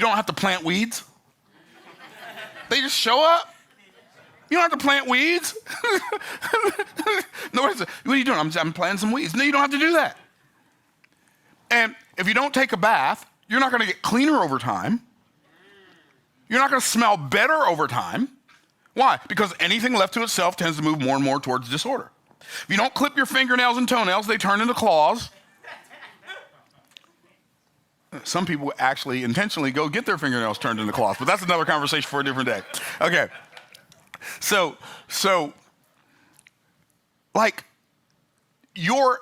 don't have to plant weeds. They just show up. You don't have to plant weeds. No, what are you doing? I'm planting some weeds. No, you don't have to do that. And if you don't take a bath, you're not going to get cleaner over time. You're not going to smell better over time. Why? Because anything left to itself tends to move more and more towards disorder. If you don't clip your fingernails and toenails, they turn into claws. Some people actually intentionally go get their fingernails turned into claws, but that's another conversation for a different day. Okay. So like your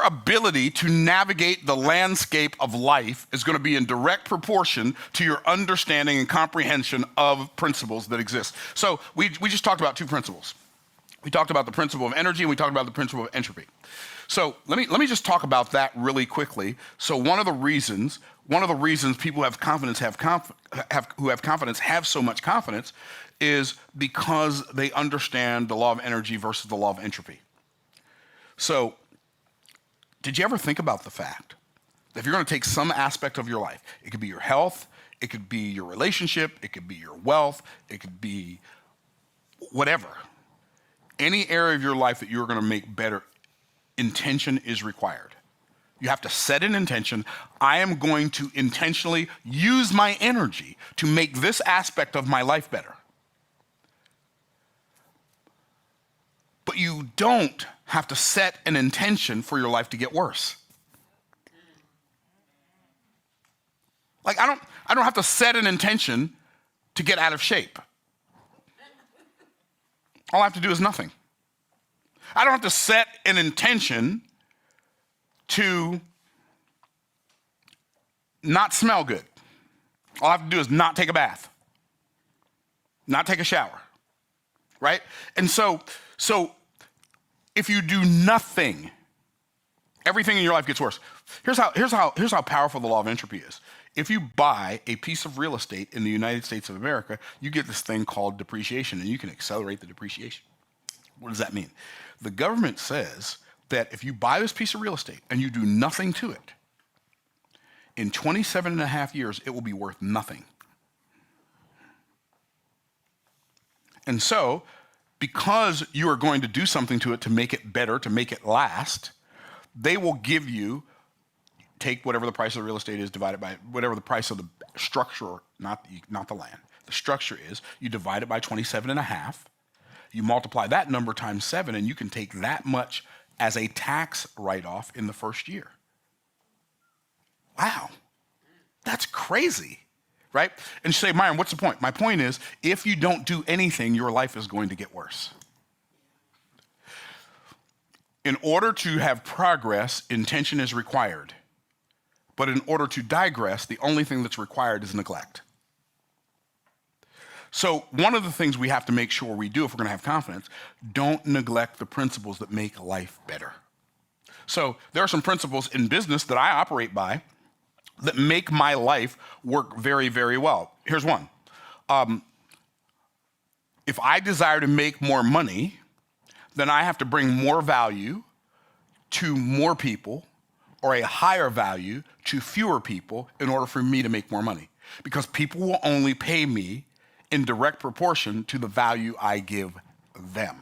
ability to navigate the landscape of life is going to be in direct proportion to your understanding and comprehension of principles that exist. So we just talked about two principles. We talked about the principle of energy, and we talked about the principle of entropy. So let me just talk about that really quickly. So one of the reasons people have confidence, who have confidence, have so much confidence, is because they understand the law of energy versus the law of entropy. So did you ever think about the fact that if you're going to take some aspect of your life, it could be your health, it could be your relationship, it could be your wealth, it could be whatever, any area of your life that you're going to make better, intention is required. You have to set an intention. I am going to intentionally use my energy to make this aspect of my life better. But you don't have to set an intention for your life to get worse. Like I don't have to set an intention to get out of shape. All I have to do is nothing. I don't have to set an intention to not smell good. All I have to do is not take a bath, not take a shower, right? And so if you do nothing, everything in your life gets worse. Here's how powerful the law of entropy is. If you buy a piece of real estate in the United States of America, you get this thing called depreciation, and you can accelerate the depreciation. What does that mean? The government says that if you buy this piece of real estate and you do nothing to it, in 27 and a half years, it will be worth nothing. And so, because you are going to do something to it to make it better, to make it last, they will give you, take whatever the price of the real estate is, divide it by whatever the price of the structure, not the land, the structure is, you divide it by 27 and a half, you multiply that number times 7, and you can take that much as a tax write-off in the first year. Wow, that's crazy, right? And you say, Myron, what's the point? My point is, if you don't do anything, your life is going to get worse. In order to have progress, intention is required. But in order to digress, the only thing that's required is neglect. So one of the things we have to make sure we do if we're going to have confidence, don't neglect the principles that make life better. So there are some principles in business that I operate by that make my life work very, very well. Here's one. If I desire to make more money, then I have to bring more value to more people, or a higher value to fewer people in order for me to make more money. Because people will only pay me in direct proportion to the value I give them.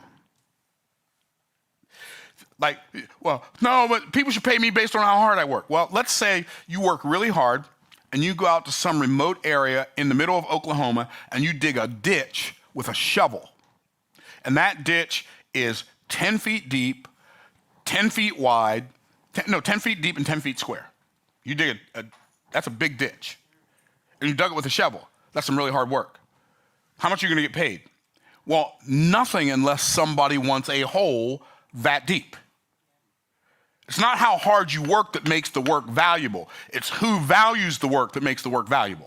Like, well, no, but people should pay me based on how hard I work. Well, let's say you work really hard and you go out to some remote area in the middle of Oklahoma and you dig a ditch with a shovel. And that ditch is 10 feet deep, 10 feet wide, 10 feet deep and 10 feet square. You dig that's a big ditch. And you dug it with a shovel. That's some really hard work. How much are you going to get paid? Well, nothing unless somebody wants a hole that deep. It's not how hard you work that makes the work valuable. It's who values the work that makes the work valuable.